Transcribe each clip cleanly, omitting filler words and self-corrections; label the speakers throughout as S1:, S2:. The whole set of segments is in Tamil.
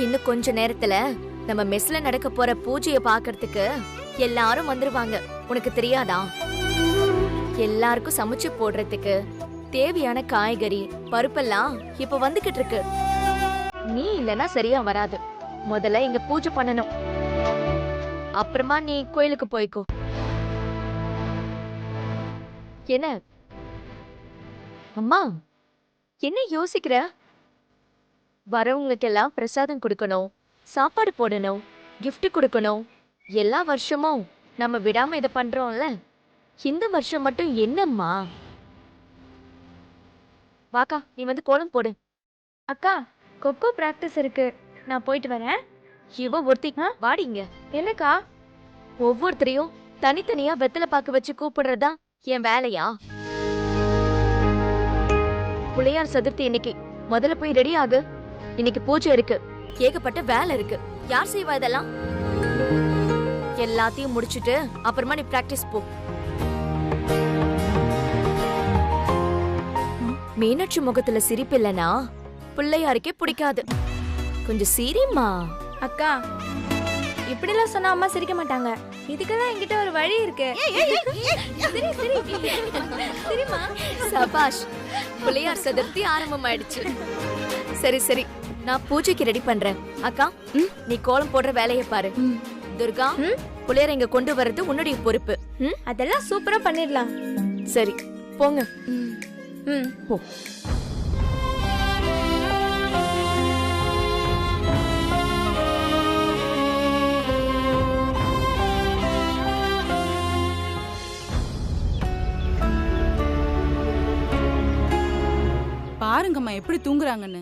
S1: இன்னும் கொஞ்ச நேரத்துல நம்ம மெஸ்ல நடக்க போற பூஜையை பாக்குறதுக்கு எல்லாரும் வந்துருவாங்க. உனக்கு தெரியாதா? எல்லாருக்கும் சமைச்சு போடுறதுக்கு தேவையான காய்கறி பருப்பெல்லாம் இப்ப வந்துகிட்டு இருக்கு. நீ இல்லனா சரியா வராது. முதல்ல இங்க பூஜை பண்ணணும், அப்புறமா நீ கோயிலுக்கு போய்க்கோ. என்ன அம்மா, என்ன யோசிக்கிற? வரவங்களுக்கு எல்லாம் பிரசாதம் கொடுக்கணும், சாப்பாடு போடணும், gift கொடுக்கணும். எல்லா வருஷமும் நம்ம விடாம இதை பண்றோம்ல, இந்த வருஷம் மட்டும் என்னம்மா? வாக்கா, நீ வந்து கோலம் போடு.
S2: அக்கா, கொக்கோ பிராக்டிஸ் இருக்கு, நான் போயிட்டு வரேன்.
S1: இவ ஒருத்தி வாடிங்க.
S2: என்னக்கா?
S1: ஒவ்வொருத்தரையும் தனித்தனியா வெத்தலை பாக்கு வச்சு கூப்பிடுறதா என் வேலையா? பிள்ளையார் சதுர்த்தி இன்னைக்கு, முதல்ல போய் ரெடி ஆகு. இன்னைக்கு பூஜை இருக்கு, ஏகப்பட்ட வேலை இருக்கு. யார் செய்வா இதெல்லாம்? எல்லாத்தையும் முடிச்சிட்டு அப்புறமா நீ பிராக்டிஸ் போ. மீனாட்சி முகத்துல சிரிப்பு இல்லனா பிள்ளையாருக்கே பிடிக்காது. கொஞ்சம் சிரிம்மா.
S2: அக்கா, இப்படிலாம் சொன்னா அம்மா சிரிக்க மாட்டாங்க. இதுக்கெல்லாம் என்கிட்ட ஒரு வழி இருக்கு. சரிம்மா.
S1: சபாஷ், பிள்ளையார் சதுர்த்தி ஆரம்பமாயிடுச்சு. சரி சரி, நான் பூஜைக்கு ரெடி பண்றேன். அக்கா, நீ கோலம் போடுற வேலையை பாரு. துர்கா, பிள்ளையார் இங்க கொண்டு வர்றது உன்னுடைய பொறுப்பு.
S2: அதெல்லாம் சூப்பரா பண்ணிடலாம்.
S1: சரி, போங்க. போ.
S3: பாருங்கம்மா எப்படி தூங்குறாங்கன்னு.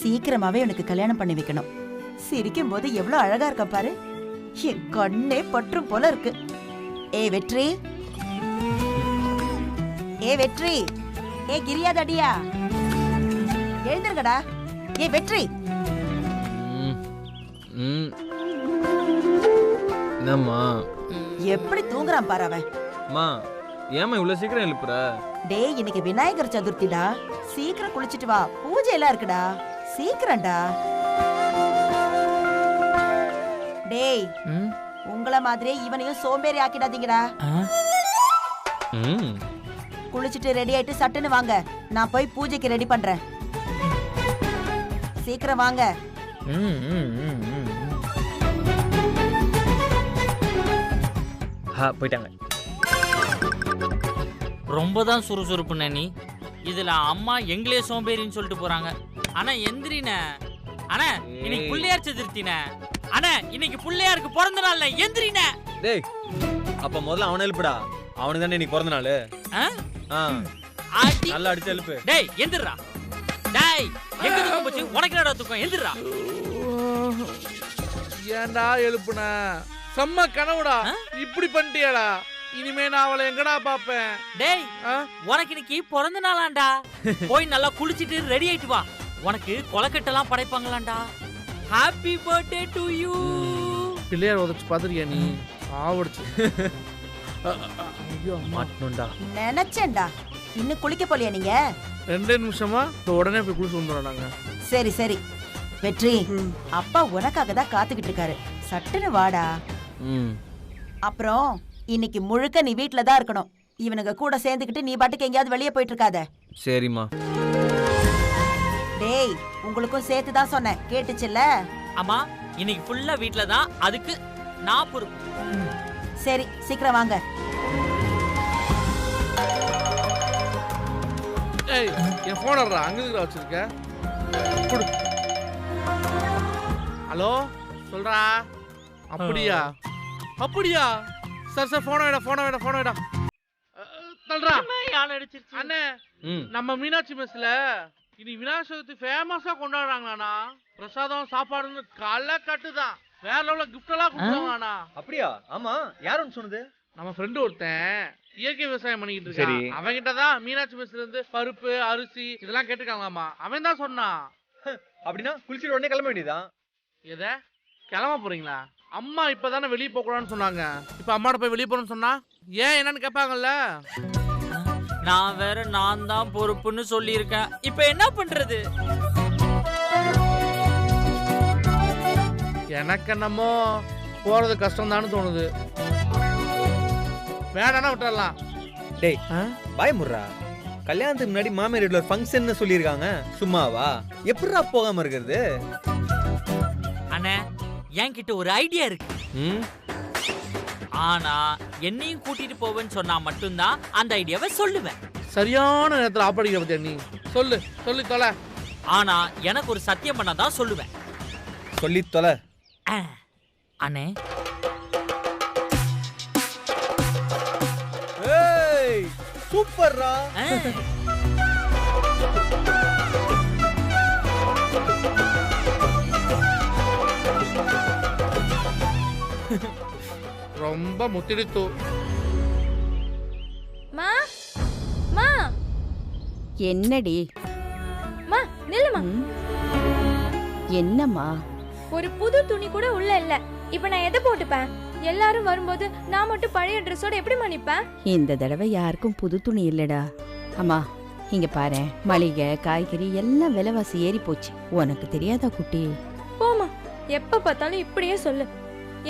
S4: சீக்கிரமாவே உனக்கு கல்யாணம் பண்ணி வைக்கணும். சிரிக்கும் போது எவ்வளவு அழகா இருக்க பாரு. என் கண்ணே பற்றும் போல இருக்கு. ஏ வெற்றி, ஏ வெற்றி, ஏ கிரியாதடியா, எழுந்திருக்கடா. ஏ வெற்றி.
S5: என்னம்மா
S4: எப்படி தூங்குறான் பாரு அவன்.
S5: அம்மா, ஏமா இவ்வளவு சீக்கிரம் எழுப்புற?
S4: டேய், இன்னைக்கு விநாயகர் சதுர்த்திடா. சீக்கிரம் குளிச்சிட்டு வா, பூஜை எல்லாம் இருக்குடா. சீக்கிரம்டா. டேய், உங்கள மாதிரியே இவனையும் சோம்பேறி ஆக்கிடாதீங்கடா. குளிச்சிட்டு ரெடி ஆயிட்டு சட்டுன்னு வாங்க, நான் போய் பூஜைக்கு ரெடி பண்றேன். சீக்கிரம் வாங்க.
S5: போயிட்டாங்க.
S6: ரொம்ப தான் சுறுசுறுப்புண்ணே நீ. இதுல அம்மா எங்களே சோம்பேறின்னு சொல்லிட்டு போறாங்க. ஆனா எந்திரின அண்ணா, இன்னைக்கு பிள்ளையார் சதுர்த்தின அண்ணா, இன்னைக்கு பிள்ளையாருக்கு பிறந்த நாள்ல எந்திரின.
S5: டேய், அப்ப முதல்ல அவனை எழுப்புடா. அவனுக்கு தானே இன்னைக்கு பிறந்த நாள். நல்லா அடிச்சு எழுப்பு.
S6: டேய் எந்திரா. டேய், எங்க தூக்கம் போச்சு? உனக்கு என்னடா தூக்கம்? எந்திரா.
S7: ஏன்டா எழுப்புன? செம்ம கனவுடா. இப்படி பண்ணிட்டியாடா? இனிமே நான் அவளை எங்கடா பாப்பேன்?
S6: டேய், உனக்கு இன்னைக்கு பிறந்த நாளாண்டா. போய் நல்லா குளிச்சிட்டு ரெடி ஆயிட்டு வா. உனக்கு கொலக்கட்டெல்லாம் படைப்பாங்களாண்டா. Happy birthday to you.
S7: Pillaiyar உதச்சு பாத்துறியா நீ? ஆவடிச்சு
S5: மாட்டணும்டா.
S4: நினைச்சேன்டா. இன்னும் குளிக்க போலியா நீங்க?
S7: 2 நிமிஷமா உடனே போய் குளிச்சு வந்துடுறோம் நாங்க.
S4: சரி சரி வெற்றி, அப்பா உனக்காக தான் காத்துக்கிட்டு இருக்காரு. சட்டுன்னு வாடா. அப்புறம் இன்னைக்கு முழுக்க நீ வீட்டுல தான் இருக்கணும். இவனுங்க கூட சேர்ந்துக்கிட்டு நீ பாட்டுக்கு எங்கேயாவது வெளியே போயிட்டு இருக்காத.
S5: சரிம்மா.
S4: டேய், உங்களுக்கும் சேர்த்து தான் சொன்னேன், கேட்டுச்சுல்ல?
S6: அம்மா, இன்னைக்கு ஃபுல்லா வீட்ல தான், அதுக்கு நான் பொறுப்பு.
S4: சரி, சீக்கிரம் வாங்க.
S7: ஏய், என் போன் எடுறா. அங்க இருக்கிற வச்சிருக்க. குடு. ஹலோ, சொல்றா. அப்படியா? அப்படியா? சார் சார், போன வேடா. தல்றா. அண்ணே, நம்ம மீனாட்சி மெஸ்ல இனி விநாயகர் சதுர்த்தி ஃபேமஸா கொண்டாடுறாங்களாண்ணா. பிரசாதம் சாப்பாடுன்னு கலை கட்டுதான். வேற லெவல்ல கிஃப்ட் எல்லாம் கொடுக்குறாங்கண்ணா.
S5: அப்படியா? ஆமா, யாருன்னு சொன்னது?
S7: நம்ம ஃப்ரெண்டு ஒருத்தன் இயற்கை விவசாயம் பண்ணிக்கிட்டு இருக்கான். அவன்கிட்ட தான் மீனாட்சி மெஸ்ல இருந்து பருப்பு அரிசி இதெல்லாம் கேட்டுருக்காங்களாமா. அவன் தான் சொன்னான்.
S5: அப்படின்னா குளிச்சுட்டு உடனே கிளம்ப வேண்டியதான்.
S7: எதை கிளம்ப போறீங்களா? அம்மா இப்பதானே வெளியே போக கூடாதுன்னு சொன்னாங்க. இப்ப அம்மாட்ட போய் வெளியே போறேன்னு சொன்னா ஏன் என்னன்னு கேட்பாங்கல்ல.
S6: நான் வேற நான் தான் பொறுப்புன்னு சொல்லியிருக்கேன். இப்ப என்ன பண்றது?
S7: எனக்கு என்னமோ போறது கஷ்டம் தான்னு தோணுது. வேணானா விட்டுறலாம்.
S5: டேய் பயமுறா, கல்யாணத்துக்கு முன்னாடி மாமியார் வீட்டுல ஒரு ஃபங்க்ஷன் சொல்லியிருக்காங்க, சும்மாவா? எப்படிடா போகாம இருக்கிறது?
S6: அண்ணே என்கிட்ட ஒரு ஐடியா இருக்கு. ஆனா என்னையும் கூட்டிட்டு போவேன்னு சொன்னா மட்டும்தான் அந்த ஐடியாவை சொல்லுவேன்.
S7: சரியான நேரத்தில் ஆப்படிக்கிற பத்தியா நீ? சொல்லு சொல்லி தொலை.
S6: ஆனா எனக்கு ஒரு சத்தியம் பண்ணாதான் சொல்லுவேன்.
S5: சொல்லி தொலை.
S6: அண்ணே
S5: ஏய் சூப்பர்ரா.
S7: ரொம்ப முத்திடுத்து.
S2: மா மா
S4: என்னடி?
S2: மா நில்லுமா.
S4: என்னம்மா?
S2: ஒரு புது துணி கூட உள்ள இல்ல. இப்ப நான் எதை போட்டுப்பேன்? எல்லாரும் வரும்போது நான் மட்டும் பழைய ட்ரெஸ்ஸோட எப்படி மன்னிப்பேன்?
S4: இந்த தடவை யாருக்கும் புது துணி இல்லடா. அம்மா இங்க பாரு, மளிகை காய்கறி எல்லாம் விலைவாசி ஏறி போச்சு. உனக்கு தெரியாதா குட்டி?
S2: போமா, எப்ப பார்த்தாலும் இப்படியே சொல்லு.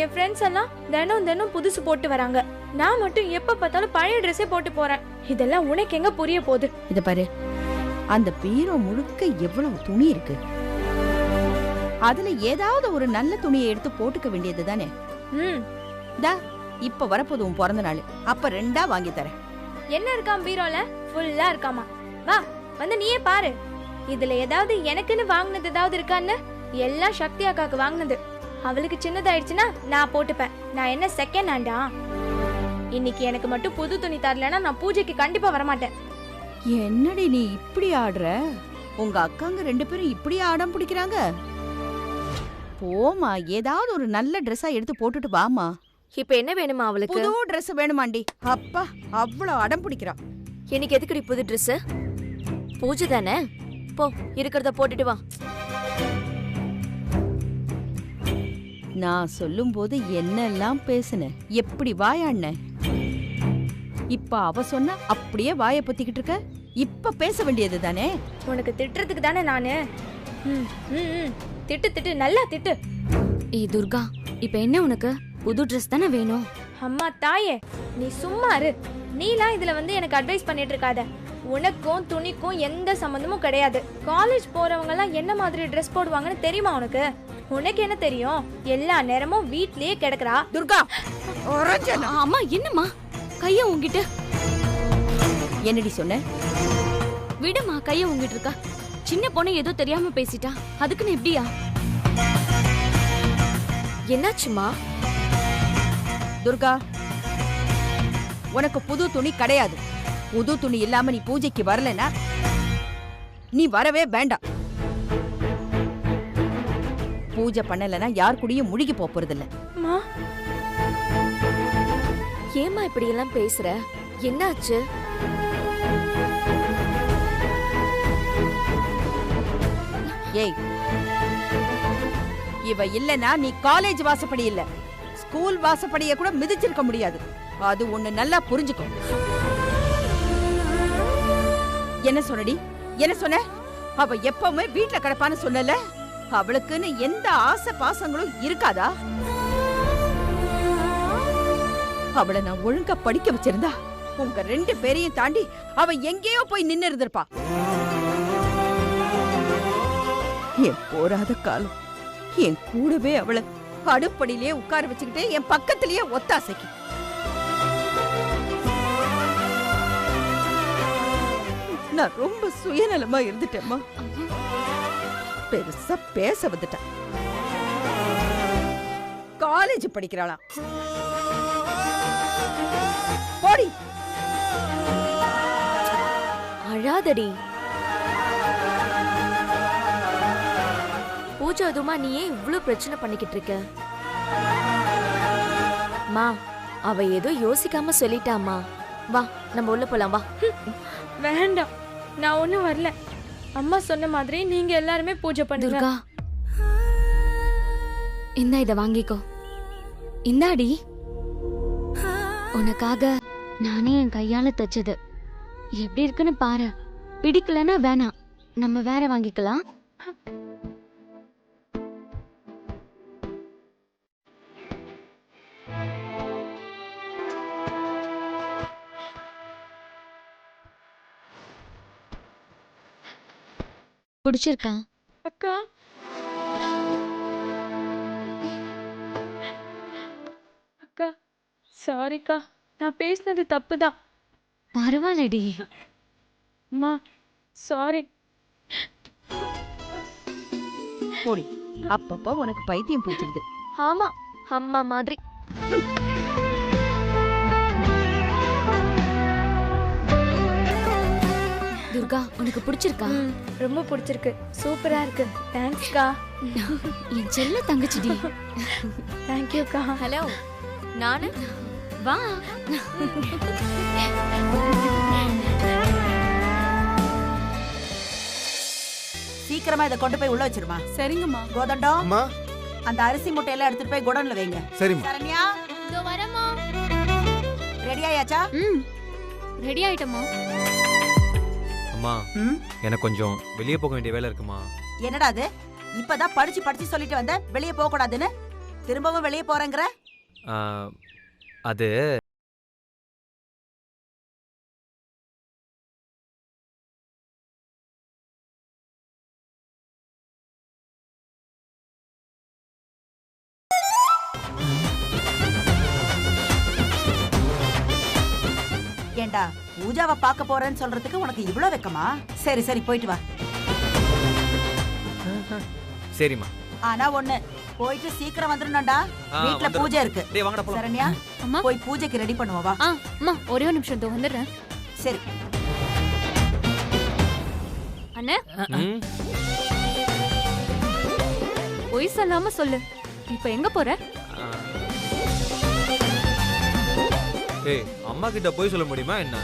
S2: என் ஃப்ரெண்ட்ஸ் எல்லாம் தினம் தினம் புதுசு போட்டு வராங்க. நான் மட்டும் எப்ப பார்த்தாலும் பழைய ட்ரெஸ்ஸே போட்டு போறேன். இதெல்லாம் உனக்கு எங்க புரிய போகுது?
S4: இத பாரு, அந்த பீரோ முழுக்க எவ்வளவு துணி இருக்கு. அதுல ஏதாவது ஒரு நல்ல துணியை எடுத்து போட்டுக்க வேண்டியது தானே. இப்ப வரப்போது உன் பிறந்த நாள், அப்ப 2 வாங்கி தரேன்.
S2: என்ன இருக்காம் பீரோல? ஃபுல்லா இருக்காமா. வா வந்து நீயே பாரு. இதுல ஏதாவது எனக்குன்னு வாங்கினது ஏதாவது இருக்கான்னு? எல்லாம் சக்தி அக்காக்கு வாங்கினது. அவளுக்கு சின்னதாயிடுச்சுன்னா நான் போட்டுப்பேன். நான் என்ன செகண்ட் ஹேண்டா? இன்னைக்கு எனக்கு மட்டும் புது துணி தரலன்னா நான் பூஜைக்கு கண்டிப்பா வரமாட்டேன்.
S4: என்னடி நீ இப்படி ஆடுற? உங்க அக்காங்க 2 பேரும் இப்படி ஆடம் பிடிக்கிறாங்க. போமா, ஏதாவது ஒரு நல்ல ட்ரெஸ்ஸா எடுத்து போட்டுட்டு வாமா.
S1: இப்ப என்ன வேணுமா அவளுக்கு?
S4: புது ட்ரெஸ் வேணுமாண்டி. அப்பா அவ்வளவு அடம் பிடிக்கிறா.
S1: எனக்கு எதுக்குடி புது ட்ரெஸ்? பூஜை தானே, போ இருக்கிறத போட்டுட்டு வா.
S4: நான் சொல்லும் போது என்னெல்லாம் பேசுன, எப்படி வாயாண்ண. இப்ப அவ சொன்னா அப்படியே வாயை பொத்திக்கிட்டு இருக்க. இப்ப பேச வேண்டியது தானே.
S2: உனக்கு திட்டுறதுக்கு தானே நானு. திட்டு திட்டு நல்லா திட்டு.
S1: ஏய் துர்கா, இப்ப என்ன உனக்கு? புது ட்ரெஸ் தானே வேணும்?
S2: அம்மா தாயே, நீ சும்மா இரு. நீலாம் இதுல வந்து எனக்கு அட்வைஸ் பண்ணிட்டு இருக்காத. உனக்கும் துணிக்கும் எந்த சம்பந்தமும் கிடையாது. காலேஜ் போறவங்க எல்லாம் என்ன மாதிரி ட்ரெஸ் போடுவாங்கன்னு தெரியுமா உனக்கு? உனக்கு என்ன தெரியும்? எல்லா நேரமும் வீட்லயே கிடக்குறா.
S4: துர்கா,
S1: அம்மா என்னம்மா கைய உங்கிட்டு?
S4: என்னடி சொன்ன?
S1: விடுமா, கைய உங்கிட்டு இருக்கா. சின்ன பொண்ணு ஏதோ தெரியாம பேசிட்டா, அதுக்குன்னு எப்படியா? என்னாச்சுமா?
S4: துர்கா, உனக்கு புது துணி கிடையாது. புது துணி இல்லாம நீ பூஜைக்கு வரலனா நீ வரவே வேண்டாம். பூஜை பண்ணலனா யார் கூடயும் முழுகி போறது இல்ல.
S1: ஏமா இப்படி எல்லாம் பேசுற? என்னாச்சு?
S4: ஏய், இவ இல்லனா நீ காலேஜ் வாசப்படி இல்ல, ஸ்கூல் வாசப்படிய கூட மிதிச்சிருக்க முடியாது. அது ஒண்ணு நல்லா புரிஞ்சுக்கோ. என்ன சொன்னடி? என்ன சொன்ன? அவ எப்பவுமே வீட்ல கிடப்பான்னு சொன்னல. அவளுக்குன்னு எந்த ஆசை பாசங்களும் இருக்காதா? அவளை நான் ஒழுங்கா படிக்க வச்சிருந்தா உங்க 2 பேரையும் தாண்டி அவ எங்கேயோ போய் நின்னு இருந்திருப்பா. என் போராத காலம் என் கூடவே அவளை அடுப்படியிலேயே உட்கார வச்சுக்கிட்டே என் பக்கத்திலேயே ஒத்தாசைக்கு. நான் ரொம்ப சுயநலமா இருந்துட்டேம்மா. பெருசா பேச வந்துட்டேன். காலேஜ் படிக்கிறாளாம். போடி.
S1: அழாதடி. பூஜை அதுமா நீ ஏன் இவ்ளோ பிரச்சனை பண்ணிக்கிட்டு இருக்க? மா, அவ ஏதோ யோசிக்காம சொல்லிட்டாமா. வா நம்ம உள்ள போலாம் வா.
S2: வேண்டாம், நான் ஒண்ணும் வரல. அம்மா சொன்ன மாதிரி நீங்க எல்லாருமே பூஜை பண்ணுங்க.
S1: துர்கா, இந்த இத வாங்கிக்கோ.
S3: இந்தாடி உனக்காக நானே என் கையால தச்சது. எப்படி இருக்குன்னு பாரு. பிடிக்கலன்னா வேணாம், நம்ம வேற வாங்கிக்கலாம். பிடிச்சிருக்கா?
S2: அக்கா அக்கா சாரிக்கா, நான் பேசினது தப்பு தான்.
S3: பரவாயில்லடி.
S2: அம்மா சாரி.
S4: போடி, அப்பப்போ உனக்கு பைத்தியம் பிடிச்சிருது.
S1: ஆமா, அம்மா மாதிரி.
S3: துர்கா, உனக்கு பிடிச்சிருக்கா?
S2: ரொம்ப பிடிச்சிருக்கு, சூப்பரா இருக்கு. தேங்க்ஸ்க்கா.
S3: என் செல்ல தங்கச்சிடி.
S2: தேங்க்யூக்கா.
S1: ஹலோ, நானு
S3: வா.
S4: சீக்கிரமா இதை கொண்டு போய் உள்ள வச்சிருமா.
S8: சரிங்கம்மா.
S4: கோதண்டம்,
S9: அம்மா.
S4: அந்த அரிசி முட்டையெல்லாம் எடுத்துட்டு போய் குடோன்ல வைங்க.
S9: சரிம்மா.
S4: சரண்யா,
S3: இதோ வரேம்மா.
S4: ரெடி ஆயாச்சா?
S3: ரெடி ஆயிட்டம்மா.
S5: அம்மா, எனக்கு கொஞ்சம் வெளியே போக வேண்டிய வேலை இருக்குமா.
S4: என்னடா அது, இப்பதான் படிச்சு படிச்சு சொல்லிட்டு வந்த வெளியே போக கூடாதுன்னு, திரும்பவும் வெளியே போறேங்கிற?
S5: அது
S4: ஏண்டா, பூஜாவை பார்க்க போறேன்னு சொல்றதுக்கு உனக்கு இவ்ளோ வெக்கமா? சரி சரி, போயிட்டு வா.
S5: சரிம்மா.
S4: ஆனா ஒண்ணு, போயிட்டு சீக்கிரம் வந்துடணும்டா. வீட்ல
S5: வந்துடுறேன்.
S4: பூஜை இருக்கு.
S5: டேய் வாங்கடா போலாம்.
S4: சரண்யா,
S3: அம்மா.
S4: போய் பூஜைக்கு ரெடி பண்ணுவா வா.
S3: அம்மா ஒரே ஒரு நிமிஷம், இதோ வந்துடுறேன்.
S4: சரி.
S3: அண்ணே,
S5: ம்,
S3: பொய் சொல்லாம சொல்லு, இப்ப எங்க போற?
S5: ஆ. ஏய், அம்மா கிட்ட போய் சொல்ல முடியுமா என்ன?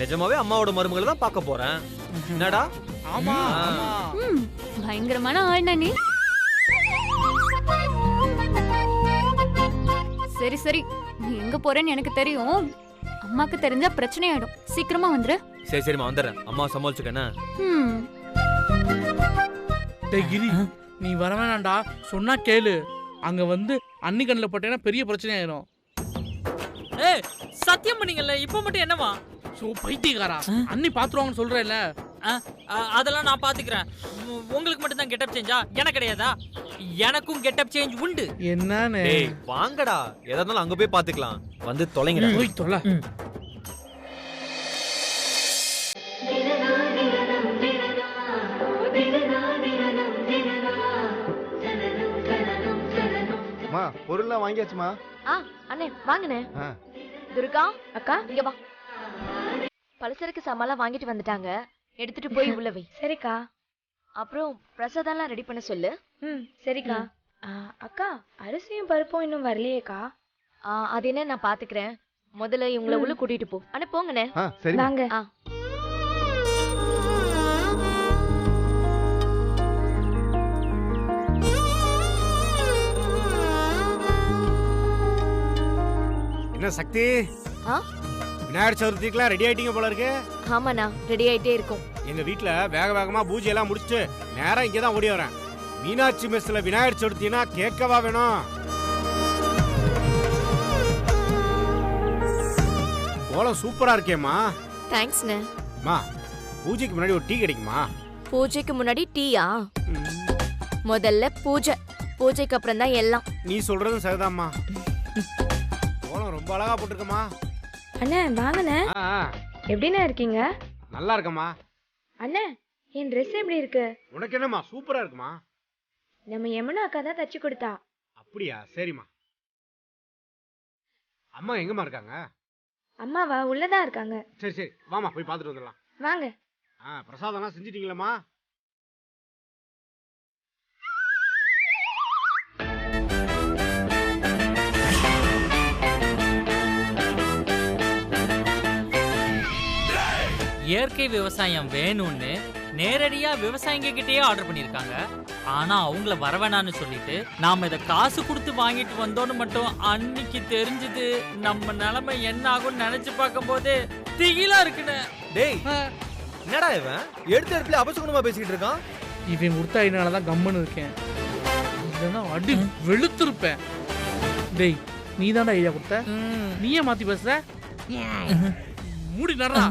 S5: நிஜமாவே அம்மாவோட மருமகளை தான் பார்க்க போறேன். என்னடா?
S7: ஆமா
S3: பயங்கரமான ஆள் நீ. சரி சரி, நீ எங்க போறேன்னு எனக்கு தெரியும். அம்மாக்கு தெரிஞ்சா பிரச்சனை ஆயிடும். சீக்கிரமா வந்துரு.
S5: சரி சரிம்மா, வந்துடுறேன். அம்மா சமாளிச்சுக்கண்ணா.
S7: டேய் கிரி, நீ வர வேணாம்டா, சொன்னா கேளு. அங்க வந்து அன்னி கண்ணில் பட்டேன்னா பெரிய பிரச்சனை ஆயிரும்.
S6: ஏய், சத்தியம் பண்ணீங்கல்ல, இப்ப மட்டும் என்னவா?
S7: சோ பைத்தியக்காரா, அன்னி பாத்துருவாங்கன்னு சொல்றேன்ல.
S6: அதெல்லாம் நான் பாத்துக்கிறேன். உங்களுக்கு மட்டும் தான் கெட்டப் சேஞ்சா? எனக்கு கிடையாதா? எனக்கும் கெட்டப் சேஞ்ச் உண்டு.
S7: என்னன்னு
S5: டேய் வாங்கடா, எதா இருந்தாலும் அங்க போய் பாத்துக்கலாம். வந்து தொலைங்கடா.
S7: போய் தொலை.
S9: அம்மா, பொருள்லாம் வாங்கியாச்சுமா?
S1: அண்ணே வாங்கண்ணே. துர்கா அக்கா, இங்க வா. பலசரக்கு சாமான்லாம் வாங்கிட்டு வந்துட்டாங்க, எடுத்துட்டு போய் உள்ள வை.
S2: சரிக்கா.
S1: அப்புறம் பிரசாதம்லாம் ரெடி பண்ண சொல்லு.
S2: சரிக்கா. அக்கா, அரிசியும் பருப்பும் இன்னும் வரலையேக்கா.
S1: அது என்ன, நான் பாத்துக்கிறேன். முதல்ல இவங்கள உள்ள கூட்டிட்டு போ. அண்ணே போங்கண்ணே.
S9: சரி
S2: வாங்க.
S9: என்ன சக்தி,
S1: ஆ?
S9: விநாயகர் சதுர்த்திக்குலாம் ரெடி ஆயிட்டீங்க போல இருக்கு.
S1: ஆமாண்ணா, ரெடி ஆயிட்டே இருக்கும்.
S9: எங்க வீட்ல வேக வேகமா பூஜை எல்லாம் முடிச்சுட்டு நேரா இங்க தான் ஓடி வரேன். மீனாட்சி மெஸ்ல விநாயகர் சதுர்த்தினா கேட்கவா வேணும். கோலம் சூப்பரா இருக்கேம்மா.
S1: தேங்க்ஸ்ண்ணே.
S9: அம்மா, பூஜைக்கு முன்னாடி ஒரு டீ கிடைக்குமா?
S1: பூஜைக்கு முன்னாடி டீயா? முதல்ல பூஜை, பூஜைக்கு அப்புறம் தான் எல்லாம்.
S9: நீ சொல்றதும் சரிதாம்மா. கோலம் ரொம்ப அழகா போட்டிருக்கம்மா.
S2: அண்ணே வாங்கண்ணே. எப்படிண்ணே இருக்கீங்க?
S9: நல்லா இருக்கம்மா.
S2: அண்ணே, என் ட்ரெஸ் எப்படி இருக்கு?
S9: உனக்கு என்னம்மா, சூப்பரா இருக்குமா.
S2: நம்ம யமுனா அக்கா தான் தச்சு கொடுத்தா.
S9: அப்படியா, சரிம்மா. அம்மா எங்கம்மா இருக்காங்க?
S2: அம்மாவா, உள்ளதான் இருக்காங்க.
S9: சரி சரி, வாமா போய் பார்த்துட்டு வந்துடலாம்.
S2: வாங்க.
S9: பிரசாதம்லாம் செஞ்சிட்டீங்களா?
S6: இயற்கை விவசாயம் வேணும்னு நேரடியா விவசாயிங்க கிட்டயே ஆர்டர் பண்ணிருக்காங்க. ஆனா அவங்கள வரவேணான்னு சொல்லிட்டு நாம இத காசு கொடுத்து வாங்கிட்டு வந்தோன்னு மட்டும் அன்னைக்கு தெரிஞ்சது. நம்ம நிலைமை என்ன ஆகும்னு நினைச்சு பார்க்கும் போதே திகிலா இருக்குன்னு.
S5: டேய் என்னடா இவன் எடுத்த இடத்துல அபசகுணமா பேசிக்கிட்டு இருக்கான்.
S7: இவன் முர்த்தாயினாலதான் கம்மன்னு இருக்கேன், இல்லைன்னா அடி வெளுத்திருப்பேன். டேய் நீ தான்டா ஐடியா கொடுத்த, நீயே மாத்தி பேசுற. மூடி நடறா.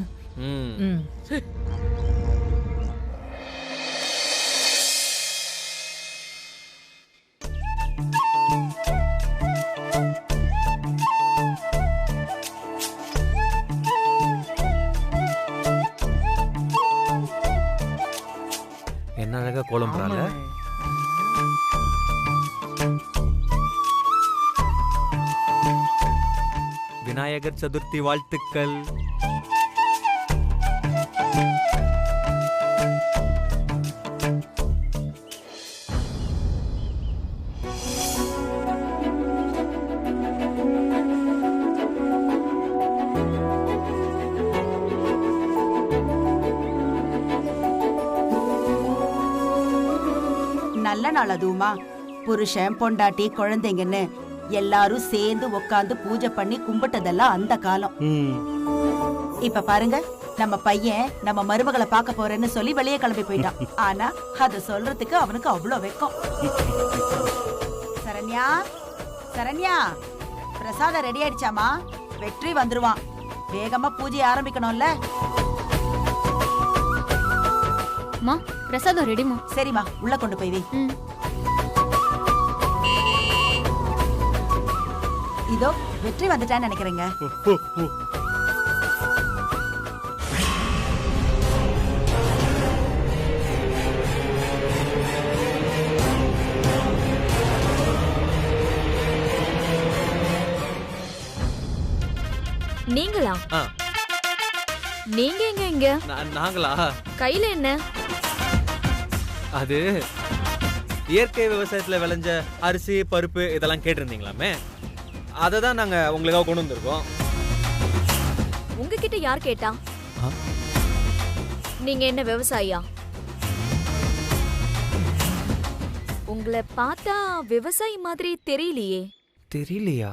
S5: என்ன அழகா கோலம் போறால. விநாயகர் சதுர்த்தி வாழ்த்துக்கள்.
S4: நல்ல நாள் அதுவுமா. புருஷன் பொண்டாட்டி குழந்தைங்கன்னு எல்லாரும் சேர்ந்து உட்காந்து பூஜை பண்ணி கும்பிட்டதெல்லாம் அந்த காலம். இப்ப பாருங்க, நம்ம பையன் நம்ம மருமகளை பார்க்க போறேன்னு சொல்லி வெளியே கிளம்பி போயிட்டான். ஆனா அத சொல்றதுக்கு அவனுக்கு அவ்வளவு வெக்கம். சரண்யா, சரண்யா, பிரசாதம் ரெடி ஆயிடுச்சாமா? வெற்றி வந்துருவான், வேகமா பூஜையை ஆரம்பிக்கணும்ல.
S3: மா பிரசாதம் ரெடிமா.
S4: சரிம்மா, உள்ள கொண்டு போய் வை. இதோ வெற்றி வந்துட்டான்னு நினைக்கிறேங்க.
S1: நீங்களா? நீங்க எங்க இங்க?
S5: நாங்களா?
S1: கையில என்ன?
S5: அது இயற்கை விவசாயத்துல விளைஞ்ச அரிசி பருப்பு இதெல்லாம் கேட்டிருந்தீங்களாமே, அதை தான் நாங்க உங்களுக்காக கொண்டு வந்திருக்கோம்.
S1: உங்ககிட்ட யார் கேட்டா? நீங்க என்ன விவசாயியா? உங்களை பார்த்தா விவசாயி மாதிரி தெரியலையே.
S5: தெரியலையா?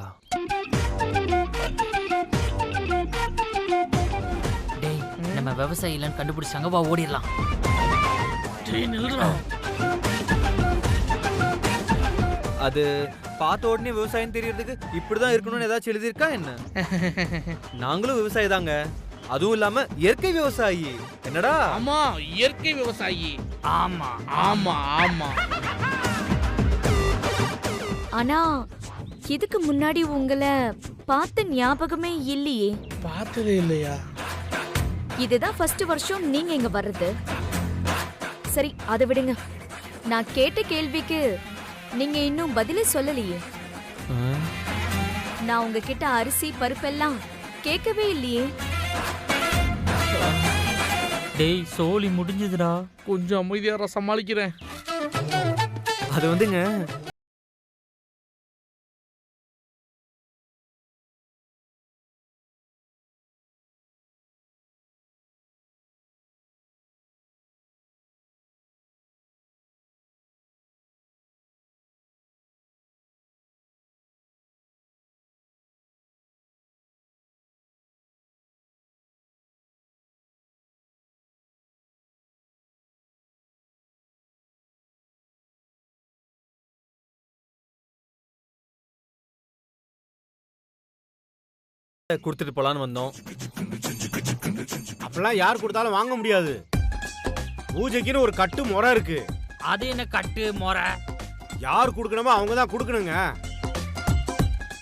S6: டேய் நம்ம விவசாயி இல்லைன்னு கண்டுபிடிச்சாங்க, வா ஓடிடலாம்.
S5: அது பார்த்த உடனே விவசாயம் தெரியறதுக்கு இப்படிதான் இருக்கணும்னு ஏதாச்சும் எழுதியிருக்கா என்ன? நாங்களும் விவசாயி தாங்க, அதுவும் இல்லாம இயற்கை விவசாயி. என்னடா?
S7: ஆமா, இயற்கை விவசாயி.
S6: ஆமா
S7: ஆமா ஆமா.
S1: ஆனா இதுக்கு முன்னாடி உங்களை பார்த்த ஞாபகமே இல்லையே.
S7: பார்த்ததே இல்லையா?
S1: இதுதான் ஃபர்ஸ்ட் வருஷம் நீங்க இங்க வர்றது. சரி அதை விடுங்க. நான் கேட்ட கேள்விக்கு நீங்க இன்னும் பதிலே சொல்லலையே. நான் உங்ககிட்ட அரிசி பருப்பெல்லாம் கேட்கவே இல்லையே.
S6: டேய் சோலி முடிஞ்சதுடா.
S7: கொஞ்சம் அமைதியாரா சமாளிக்கிறேன்.
S5: அது வந்துங்க, கொடுத்துட்டு போலான்னு வந்தோம்.
S9: அப்பெல்லாம் யார் கொடுத்தாலும் வாங்க முடியாது. பூஜைக்குன்னு ஒரு கட்டு முறை இருக்கு.
S6: அது என்ன கட்டு முறை?
S9: யார் கொடுக்கணுமோ அவங்க தான் கொடுக்கணுங்க.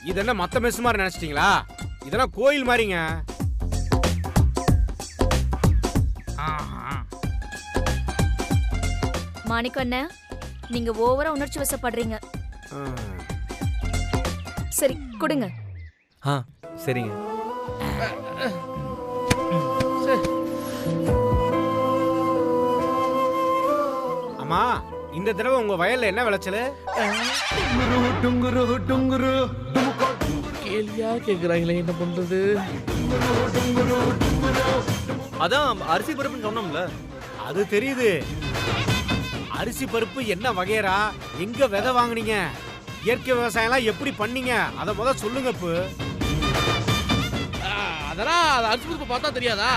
S9: இது என்ன மத்த மெஸ் மாதிரி நினைச்சிட்டீங்களா? இதெல்லாம் கோயில் மாதிரிங்க.
S1: மாணிக்கண்ண, நீங்க ஓவரா உணர்ச்சி வசப்படுறீங்க. சரி கொடுங்க.
S5: சரிங்க.
S9: அம்மா, இந்த தடவை உங்க வயல்ல என்ன விளைச்சல்?
S7: கேள்வியா கேக்குறாங்களே, என்ன பண்றது?
S5: அதான் அரிசி பருப்புன்னு சொன்னோம்ல.
S9: அது தெரியுது. அரிசி பருப்பு என்ன வகையரா, எங்க விதை வாங்குனீங்க, இயற்கை விவசாயம்லாம் எப்படி பண்ணீங்க, அத முத சொல்லுங்க. இப்போ
S7: அதெல்லாம் அது அரிசி பருப்பு பார்த்தா தெரியாதா?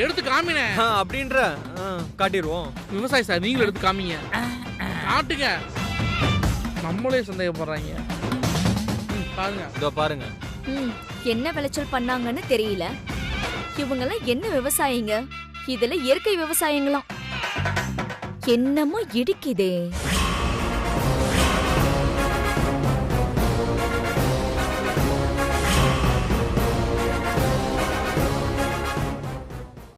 S7: எடுத்து காமினே
S5: அப்படின்ற காட்டிடுவோம்.
S7: விவசாயி சார், நீங்களும் எடுத்து காமிங்க, காட்டுங்க. நம்மளே சந்தேகப்படுறாங்க. பாருங்க,
S5: இதோ பாருங்க.
S1: என்ன விளைச்சல் பண்ணாங்கன்னு தெரியல. இவங்கெல்லாம் என்ன விவசாயிங்க? இதுல இயற்கை விவசாயிங்களாம். என்னமோ இடிக்குதே.